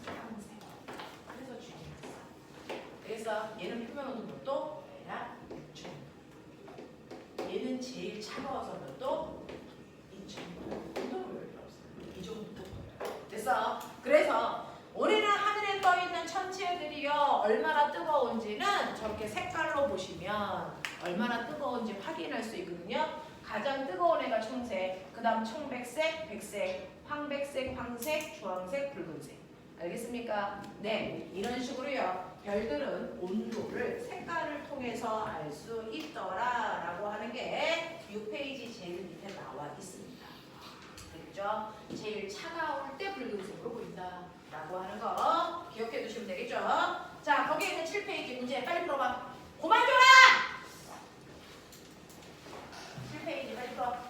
황색. 그래서 죽이었어. 그래서 얘는 표면 온도 몇 도? 대략 6,000도. 얘는 제일 차가워서 몇 도? 2,000도. 온도는 왜 이렇게 없어요? 이 정도. 그래서 우리는 하늘에 떠 있는 천체들이요 얼마나 뜨거운지는 저렇게 색깔로 보시면 얼마나 뜨거운지 확인할 수 있거든요. 가장 뜨거운 애가 청색, 그 다음 청백색, 백색, 황백색, 황색, 주황색, 붉은색. 알겠습니까? 네, 이런 식으로요. 별들은 온도를 색깔을 통해서 알 수 있더라라고 하는 게 6페이지 제일 밑에 나와 있습니다. 됐죠? 제일 차가울 때 붉은색으로 보인다라고 하는 거 기억해 두시면 되겠죠? 자, 거기에 있는 7페이지 문제 빨리 풀어봐. 그만 줘라! 7페이지 빨리 풀어.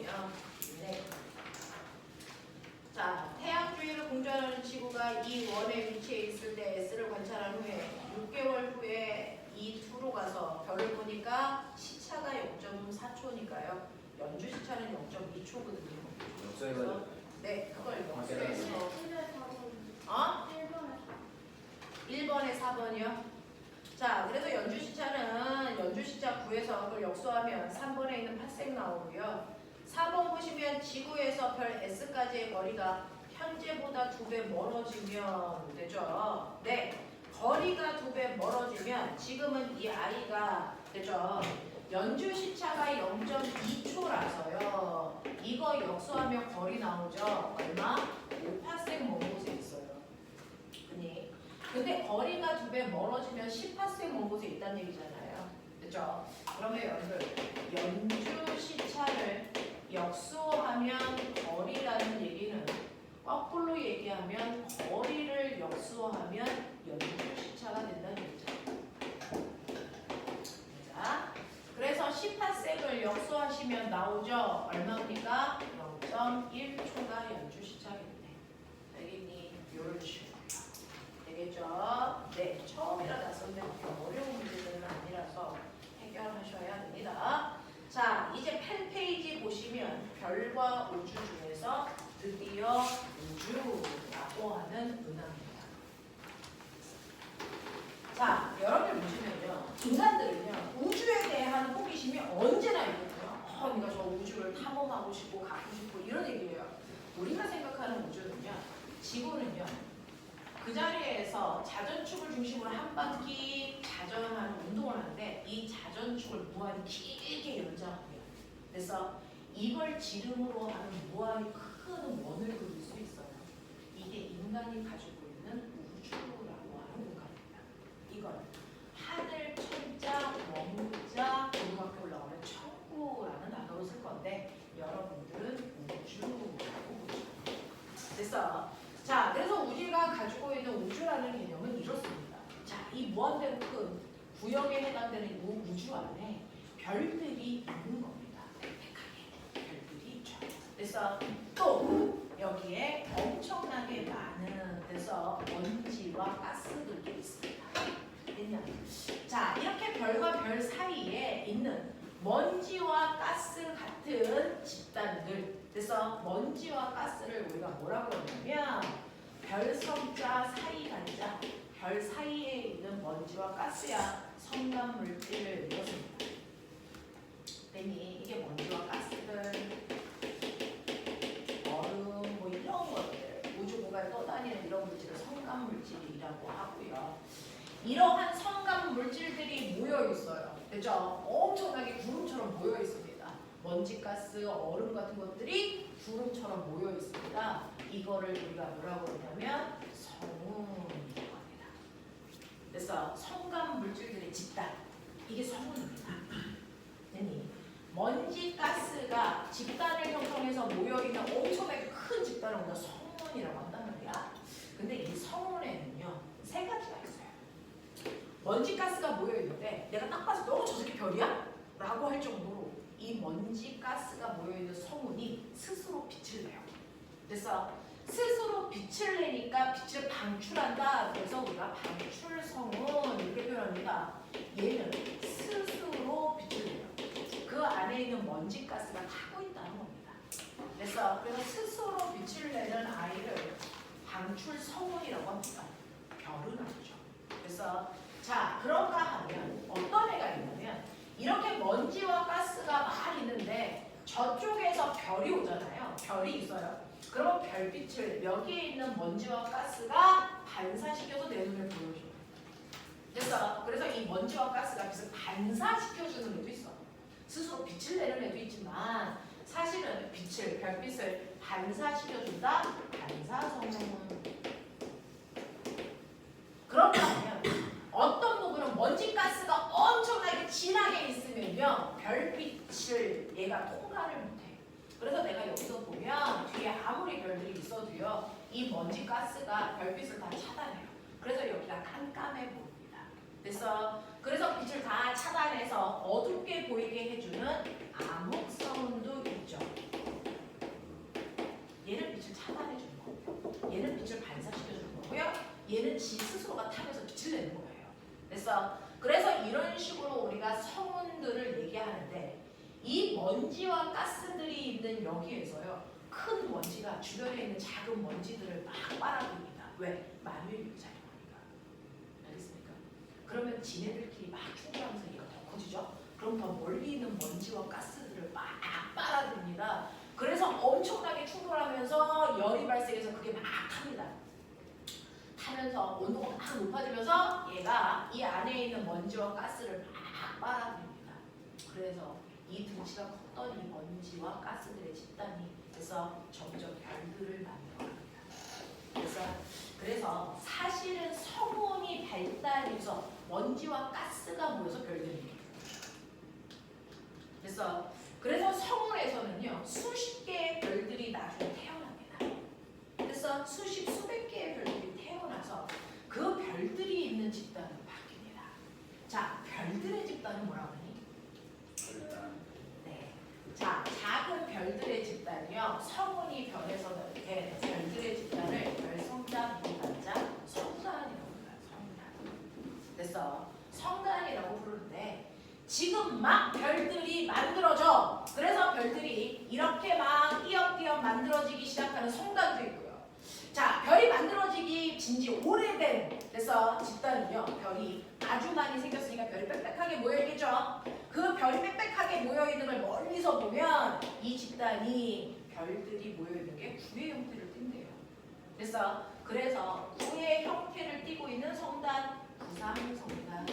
4번이요. 네. 자, 태양 주위를 공전하는 지구가 이 원에 위치해 있을 때 S를 관찰한 후에 6개월 후에 이 2로 가서 별을 보니까 시차가 0.4초니까요. 연주 시차는 0.2초거든요. 역수해가지고 네, 그걸 아, 역수해서 1번에 4번이요. 자, 그래서 연주 시차 구해서 그걸 역수하면 3번에 있는 8색 나오고요. 4번 보시면 지구에서 별 S까지의 거리가 현재보다 2배 멀어지면 되죠. 네, 거리가 2배 멀어지면 지금은 이 I가 되죠. 연주 시차가 0.2초라서요. 이거 역수하면 거리 나오죠. 얼마? 5파생 먼 곳에 있어요. 근데 거리가 2배 멀어지면 10파생 먼 곳에 있다는 얘기잖아요. 그죠? 그러면 여러분들 연주 시차를 역수하면 거리라는 얘기는 거꾸로 얘기하면 거리를 역수하면 연주 시차가 된다는 얘기죠. 자, 그래서 10파섹을 역수하시면 나오죠. 얼마입니까? 0.1초가 연주 시차겠네. 되겠니? 요런 식으로요. 되겠죠? 네, 처음이라 낯선데 그렇게 어려운 문제들은 아니라서 해결하셔야 됩니다. 자, 이제 8페이지 보시면 별과 우주 중에서 드디어 우주라고 하는 은하입니다. 자, 여러분들 보시면요. 인간들은요. 우주에 대한 호기심이 언제나 있거든요. 내가 저 우주를 탐험하고 싶고 가고 싶고 이런 얘기예요. 우리가 생각하는 우주는요. 지구는요. 그 자리에서 자전축을 중심으로 한 바퀴 자전하는 운동을 하는데 이 자전축을 무한히 길게 연장해요. 그래서 이걸 지름으로 하는 무한히 큰 원을 그릴 수 있어요. 이게 인간이 가지고 있는 우주라고 하는 공간입니다. 이건 하늘, 천자, 원자, 고등학교 올라가면 천구라는 단어로 쓸 건데 여러분들은 우주라고 보죠. 그래서 자, 그래서 우리가 가지고 있는 우주라는 개념은 이렇습니다. 자, 이 무한대로 큰 구역에 해당되는 우주 안에 별들이 있는 겁니다. 빽빽하게 별들이 있죠. 그래서 또 여기에 엄청나게 많은 데서 먼지와 가스들도 있습니다. 왜냐? 자, 이렇게 별과 별 사이에 있는 먼지와 가스 같은 집단들. 그래서 먼지와 가스를 우리가 뭐라고 그러냐면 별성자 사이간자, 별 사이에 있는 먼지와 가스야 성간 물질을 이루어집니다. 그러니 이게 먼지와 가스들, 얼음 뭐 이런 것들, 우주 공간에 떠다니는 이런 물질을 성간 물질이라고 하고요. 이러한 성간 물질들이 모여 있어요. 그죠? 엄청나게 구름처럼 모여 있습니다. 먼지, 가스, 얼음 같은 것들이 구름처럼 모여 있습니다. 이거를 우리가 뭐라고 하냐면 성운이라고 합니다. 그래서 성간 물질들의 집단, 이게 성운입니다. 먼지, 가스가 집단을 형성해서 모여있는 엄청나게 큰 집단을 우리가 성운이라고 한단 말이야. 근데 이 성운에는요, 세 가지가 있어요. 먼지, 가스가 모여있는데 내가 딱 봐서 너 저 새끼 별이야? 라고 할 정도로 이 먼지, 가스가 모여있는 성운이 스스로 빛을 내요. 그래서 스스로 빛을 내니까 빛을 방출한다. 그래서 우리가 방출성운 이렇게 표현합니다. 얘는 스스로 빛을 내요. 그 안에 있는 먼지, 가스가 타고 있다는 겁니다. 그래서 스스로 빛을 내는 아이를 방출성운이라고 합니다. 별은 아니죠. 그래서 자, 그런가 하면 어떤 애가 있냐면 이렇게 먼지와 가스가 막 있는데 저쪽에서 별이 오잖아요. 별이 있어요. 그러면 별빛을 여기에 있는 먼지와 가스가 반사시켜서 내 눈에 보여줘요. 그래서 이 먼지와 가스가 빛을 반사시켜주는 애도 있어. 스스로 빛을 내는 애도 있지만 사실은 별빛을 반사시켜준다. 반사성운. 그렇게 하면 어떤 부분은 먼지 가스가 엄청나게 진하게 있으면요 별빛을 얘가 통과를 못해. 그래서 내가 여기서 보면 뒤에 아무리 별들이 있어도요 이 먼지 가스가 별빛을 다 차단해요. 그래서 여기가 깜깜해 보입니다. 그래서 빛을 다 차단해서 어둡게 보이게 해주는 암흑성운도 있죠. 됐어? 그래서 이런 식으로 우리가 성운들을 얘기하는데 이 먼지와 가스들이 있는 여기에서요. 큰 먼지가 주변에 있는 작은 먼지들을 막 빨아들입니다. 왜? 만유인력이 작용하니까. 알겠습니까? 그러면 지네들끼리 막 충돌하면서 얘가 더 커지죠? 그럼 더 멀리 있는 먼지와 가스들을 막 빨아들입니다. 그래서 엄청나게 충돌하면서 열이 발생해서 그게 막 탑니다. 타면서 온도가 막 높아지면서 얘가 이 안에 있는 먼지와 가스를 막 빨아들입니다. 그래서 이 등치가 컸던 이 먼지와 가스들의 집단이 그래서 점점 별들을 만들어갑니다. 그래서 사실은 성운이 발달해서 먼지와 가스가 모여서 별들이 됩니다. 그래서 성운에서는요 수십 개의 별들이 나중에 태어납니다. 그래서 수십 수백 개의 별들이 태어나서 그 별들이 있는 집단으로 바뀝니다. 자, 별들의 집단은 뭐라고 하니? 네. 자, 작은 별들의 집단이요. 성운이 별에서 된 별들의 집단을 별성자, 무단자, 성단이라고 불러요. 성단. 됐어. 성단이라고 부르는데 지금 막 별들이 만들어져. 그래서 별들이 이렇게 막 띄엄띄엄 만들어지기 시작하는 성단도 있고요. 자, 별이 만들어지기 진지 오래된 됐어 집단은요. 별이 아주 많이 생겼으니까 별이 빽빽하게 모여있겠죠. 그 별이 빽빽하게 모여있는 걸 멀리서 보면 이 집단이 별들이 모여있는 게 구의 형태를 띈대요. 그래서 구의 형태를 띠고 있는 성단, 구상성단.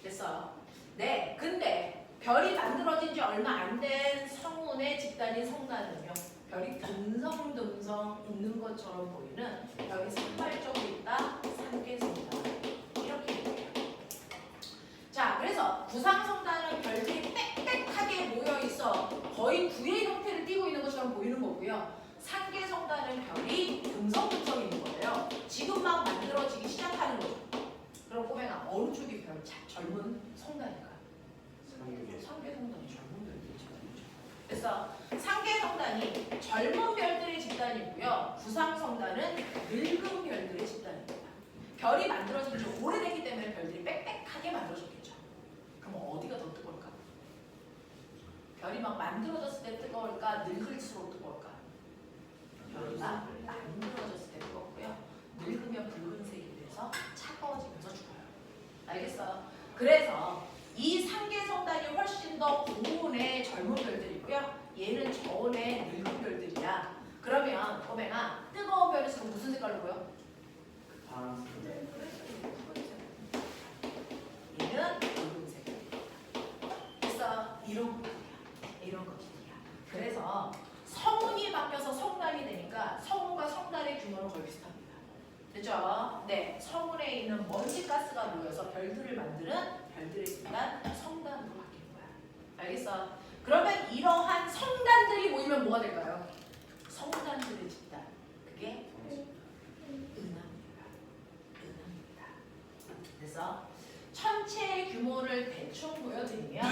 됐어요. 네, 근데 별이 만들어진 지 얼마 안 된 성운의 집단인 성단은요. 별이 듬성듬성 있는 것처럼 보이는 별이 산발적으로 있다. 산계성단. 이렇게 얘기해요. 자, 그래서 구상성단은 별들이 빽빽하게 모여있어 거의 구의 형태를 띠고 있는 것처럼 보이는 거고요. 산계성단은 별이 듬성듬성 있는 거예요. 지금 막 만들어지기 시작하는 거죠. 그럼 꼬맹아 어느 쪽이 별 젊은 성단일까? 상계성단이 젊은 별들의 집단이죠. 그래서 상계성단이 젊은 별들의 집단이고요. 구상성단은 늙은 별들의 집단입니다. 별이 만들어진 지 오래됐기 때문에 별들이 빽빽하게 만들어졌겠죠. 그럼 어디가 더 뜨거울까? 별이 막 만들어졌을 때 뜨거울까? 늙을수록 뜨거울까? 별이가 만들어졌을 때 뜨겁고요. 늙으면 붉은색이 돼서 차가워지면서 죽어요. 알겠어요? 그래서 이 상계성단이 훨씬 더 고운의 젊은 별들이고요. 얘는 저온의 늙은 별들이야. 그러면 꼬맹아 뜨거운 별일수록 무슨 색깔로 보여? 파란색. 얘는 붉은색. 그래서 이런 것들이야. 이런 것들이야. 그래서 성운이 바뀌어서 성단이 되니까 성운과 성단의 규모는 거의 비슷합니다. 됐죠? 네, 성운에 있는 먼지 가스가 모여서 별들을 만드는 별들의 집단 성단으로 바뀌는 거야. 알겠어? 그러면 이러한 성단들이 모이면 뭐가 될까요? 성단들의 집단. 그게 은하입니다. 은하입니다. 그래서 전체 규모를 대충 보여드리면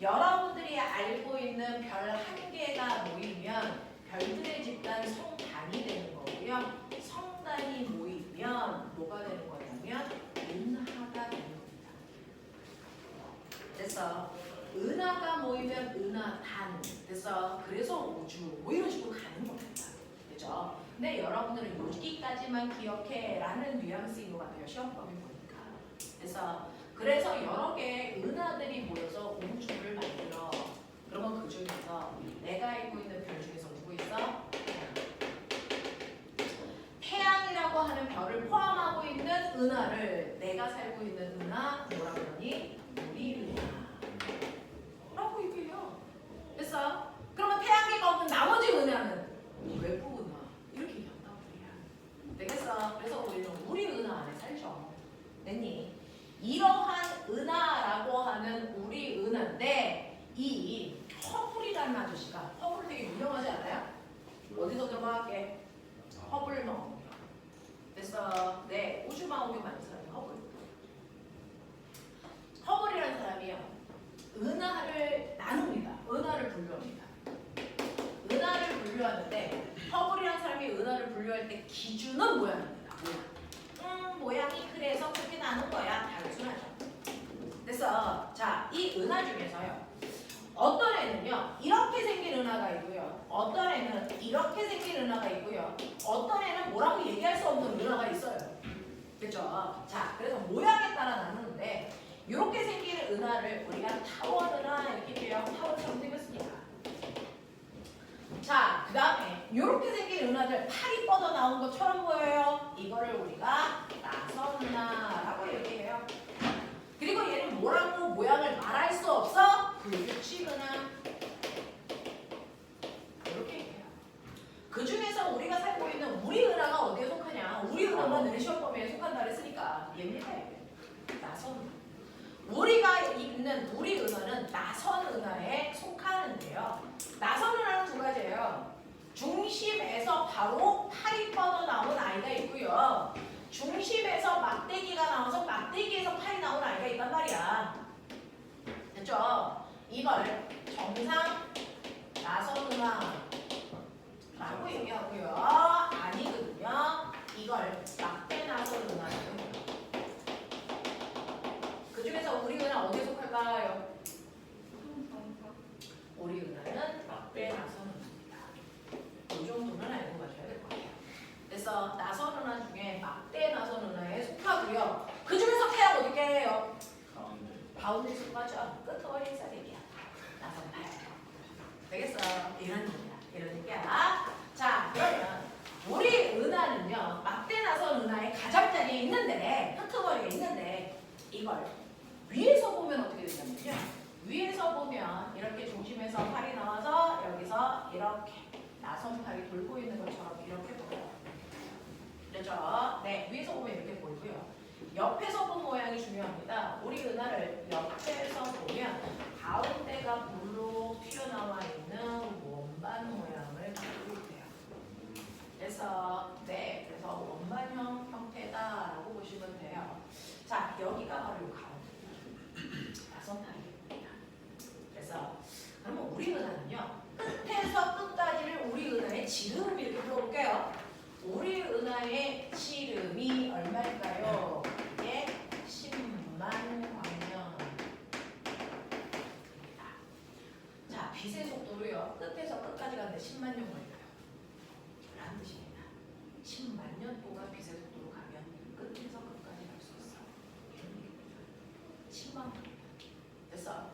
여러분들이 알고 있는 별 한 개가 모이면 별들의 집단 성단이 되는 거고요. 성단이 모이면 뭐가 되는 거냐면 은하가 되는 겁니다. 됐어? 은하가 모이면 은하단. 됐어? 그래서 우주 뭐 이런 식으로 가는 겁니다. 그죠? 근데 여러분들은 여기까지만 기억해 라는 뉘앙스인 것 같아요. 시험범위 보니까. 그래서 여러 개의 은하들이 모여서 우주를 만들어. 그러면 그 중에서 내가 알고 있는 별 중에서 누구 있어? 태양이라고 하는 별을 포함하고 있는 은하를 내가 살고 있는 은하 뭐라고 하니? 우리 은하 라고 얘기해요. 됐어? 그러면 태양계가 없는 나머지 은하는 외부 은하 이렇게 얘기한단 말이야. 되겠어? 그래서 우리는 우리 은하 안에 살죠. 됐니? 이러한 은하라고 하는 우리 은하인데 이 허블이라는 아저씨가 허블 되게 유명하지 않아요? 어디서 들어갈게? 허블 망원경. 됐어? 네, 우주망원경 만든 사람이 허블. 허블이라는 사람이요. 은하를 나눕니다. 은하를 분류합니다. 은하를 분류하는데 허블이라는 사람이 은하를 분류할 때 기준은 모양입니다. 모양. 모양이 그래서 은하가 있고요. 어떤 애는 이렇게 생긴 은하가 있고요. 어떤 애는 뭐라고 얘기할 수 없는 은하가 있어요. 그렇죠? 자, 그래서 모양에 따라 나누는데 이렇게 생긴 은하를 우리가 타원 은하 이렇게 돼요. 타원처럼 생겼으니까. 자, 그 다음에 이렇게 생긴 은하들 팔이 뻗어 나온 것처럼 보여요. 이거를 우리가 나선 은하라고 얘기해요. 그리고 얘는 뭐라고 모양을 말할 수 없어? 불규칙 은하. 이렇게 얘기해요. 그 중에서 우리가 살고 있는 우리 은하가 어디에 속하냐? 우리 은하만 늘 시험 범위에 속한다 그랬으니까 얘입니다. 나선 은하. 우리가 있는 우리 은하는 나선 은하에 속하는데요. 나선 은하는 두 가지예요. 중심에서 바로 팔이 뻗어 나온 아이가 있고요. 중심에서 막대기가 나와서 막대기에서 팔이 나온 아이가 있단 말이야. 됐죠? 이걸 정상 나선 은하라고 얘기하고요. 아니거든요. 이걸 막대 나선 은하라고 해요. 그 중에서 우리 은하 어디에 속할까요? 우리 은하는 막대 나선 은하입니다. 이 정도는 알고 가셔야 될 거예요. 그래서 나선 은하 중에 막대 나선 은하에 속하고요. 그 중에서 태양 어디 게요? 가운데. 가운데 속하죠. 끄트머리 싸대기야. 나선 팔. 되겠어? 이런 얘기야. 이런 얘기야. 자, 그러면 우리 은하는요. 막대 나선 은하의 가장자리에 있는데 끄트머리가 있는데 이걸 위에서 보면 어떻게 되냐면요. 위에서 보면 이렇게 중심에서 팔이 나와서 여기서 이렇게 나선팔이 돌고 있는 것처럼 이렇게 보여요. 그렇죠? 네, 위에서 보면 이렇게 보이고요. 옆에서 본 모양이 중요합니다. 우리 은하를 옆에서 보면 가운데가 물로 튀어나와 있는 원반 모양을 갖고 있대요. 그래서 네, 그래서 원반형 형태다라고 보시면 돼요. 자, 여기가 바로 이 가운데 나선팔입니다. 그래서 그러면 우리 은하는요. 끝에서 끝까지를 우리 은하의 지름 이렇게 불러볼게요. 우리 은하의 지름이 얼마일까요? 이게 10만 광년입니다. 자, 빛의 속도로요. 끝에서 끝까지 가는데 10만 년 걸려요. 라는 뜻입니다. 10만 년 동안 빛의 속도로 가면 끝에서 끝까지 갈 수 있어. 이런 얘기입니다. 10만 광년. 됐어.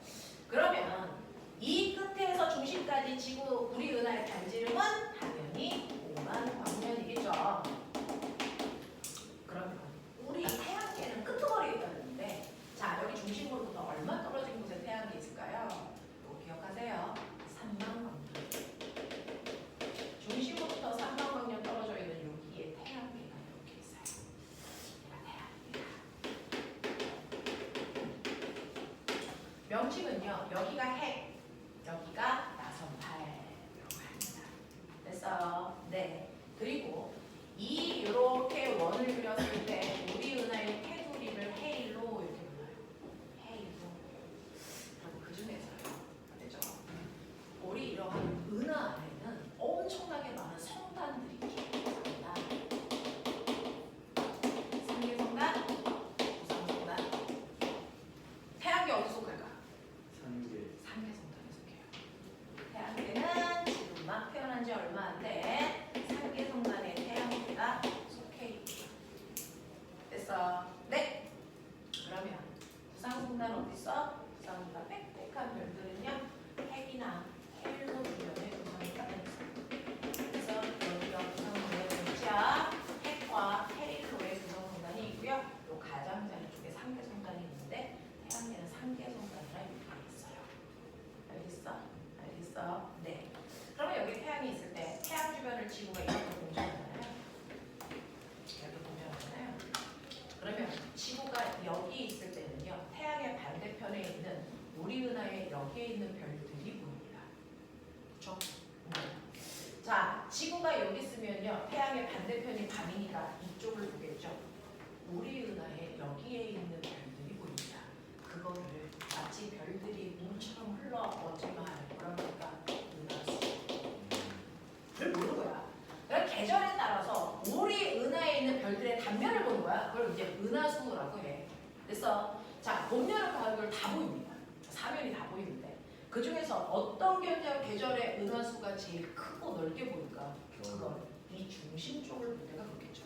그러면 이 끝에서 중심까지 지구 우리 은하의 반지름은 당연히 5만 광년이겠죠. 그러면 우리 태양계는 끄트머리에 있다는데 자, 여기 중심으로부터 얼마 떨어진 곳에 태양계 있을까요? 이거 기억하세요. 3만 광년. 중심으로부터 3만 광년 떨어져 있는 여기에 태양계가 이렇게 있어요. 얘가 태양계다. 명칭은요. 여기가 핵, 여기가 나선팔이라고 합니다. 됐어요? 네. 그리고 이렇게 원을 그렸을 때 우리 은하의 테두리를 헤일로 이렇게 불러요. 헤일로. 그리고 그 중에서요. 됐죠? 우리 이러한 은하 안에는 엄청나게 많은 성단들이 있습니다. 상계성단, 부상성단. 태양계 어디 속할까? 산계. 상계성단에 속해요. 태양계는 지금 막 태어난 지 얼마 안 돼. 상계성단에 태양계가 속해 있고요. 됐어? 네. 그러면 부상성단 어디 있어? 부상성단 빽빽한 별들은요. 핵이나 헬로 주변에 구성이 따로 있어요. 그래서 여기가 구성성단의 위치야. 핵과 헬로의 구성성단이 있고요. 요 가장자리 쪽에 상계성단이 있는데 태양계는 상계성단이라 이렇게 있어요. 알겠어? 알겠어? 네. 그러면 여기 태양이 있을 때 태양 주변을 지구가 이렇게 공전하잖아요. 이렇게 공전하잖아요. 그러면 지구가 여기 있을 때는요. 태양의 반대편에 있는 우리 은하의 여기에 있는 별들이 보입니다. 그렇죠? 자, 지구가 여기 있으면요. 태양의 반대편이 밤이니까 이쪽을 보겠죠. 우리 은하의 여기에 있는 별들이 보입니다. 그거를 마치 별들이 물처럼 흘러 어지만 그러니까 은하수를 보는 거야. 그러니까 계절에 따라서 우리 은하에 있는 별들의 단면을 보는 거야. 그걸 이제 은하수라고 해. 그래서 자, 봄, 여름, 가을 다 보입니다. 사면이 다 보이는데 그 그 중에서 어떤 계절의 은하수가 제일 크고 넓게 보일까? 그건 이 중심 쪽을 볼 때가 그렇겠죠.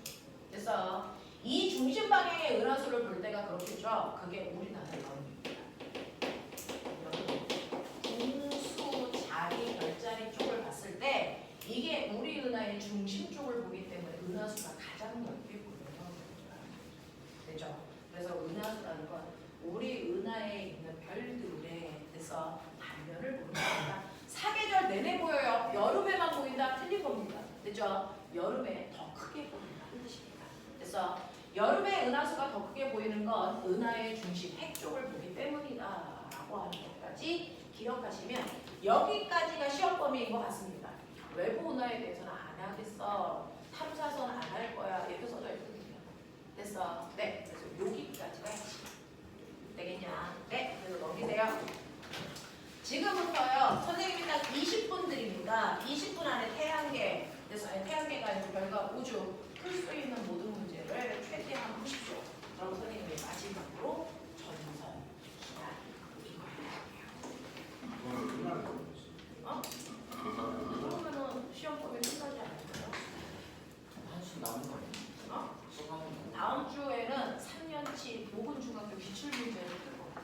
그래서 이 중심 방향의 은하수를 볼 때가 그렇겠죠. 그게 우리나라의 여름입니다. 여름 중수 자리 별자리 쪽을 봤을 때 이게 우리 은하의 중심 쪽을 보기 때문에 은하수가 가장 넓게 보여요. 되죠? 그래서 은하수라는 건 우리 은하에 있는 별들의 그래서 반면을 보는 겁니다. 사계절 내내 보여요. 여름에만 보인다? 틀린 겁니다. 그죠? 여름에 더 크게 보인다는 뜻입니다. 그래서 여름에 은하수가 더 크게 보이는 건 은하의 중심 핵 쪽을 보기 때문이다 라고 하는 것까지 기억하시면 여기까지가 시험 범위인 것 같습니다. 외부 은하에 대해서는 안 하겠어. 탐사선 안 할 거야. 이렇게 써져 있거든요. 됐어. 네. 그래서 여기까지가 핵심. 되겠냐? 네. 그래서 넘기세요. 지금부터요. 선생님이 딱 20분 드립니다. 20분 안에 태양계, 그래서 태양계가 아니고 별과 우주 풀 수 있는 모든 문제를 최대한 푸십시오. 그럼 선생님이 마지막으로 전설 이거예요. 어? 그러면은 시험 범위 끝나지 않을까요? 한수 남은 거 아니야? 어? 수강은 뭐? 다음 주에는 3년치 모근중학교 기출문제를 풀 겁니다.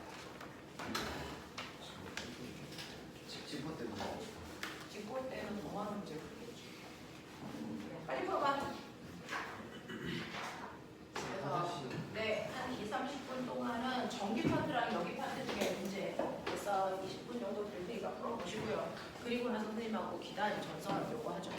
집보 때문에. 직볼 때는 더 많은 문제 풀겠지. 그래, 빨리 풀어봐. 그래서 네, 한 2, 30분 동안은 정기 파트랑 여기 파트 중에 문제 그래서 20분 정도 될 테니까 풀어보시고요. 그리고 나서 선생님하고 기다린 전설 요거 하죠.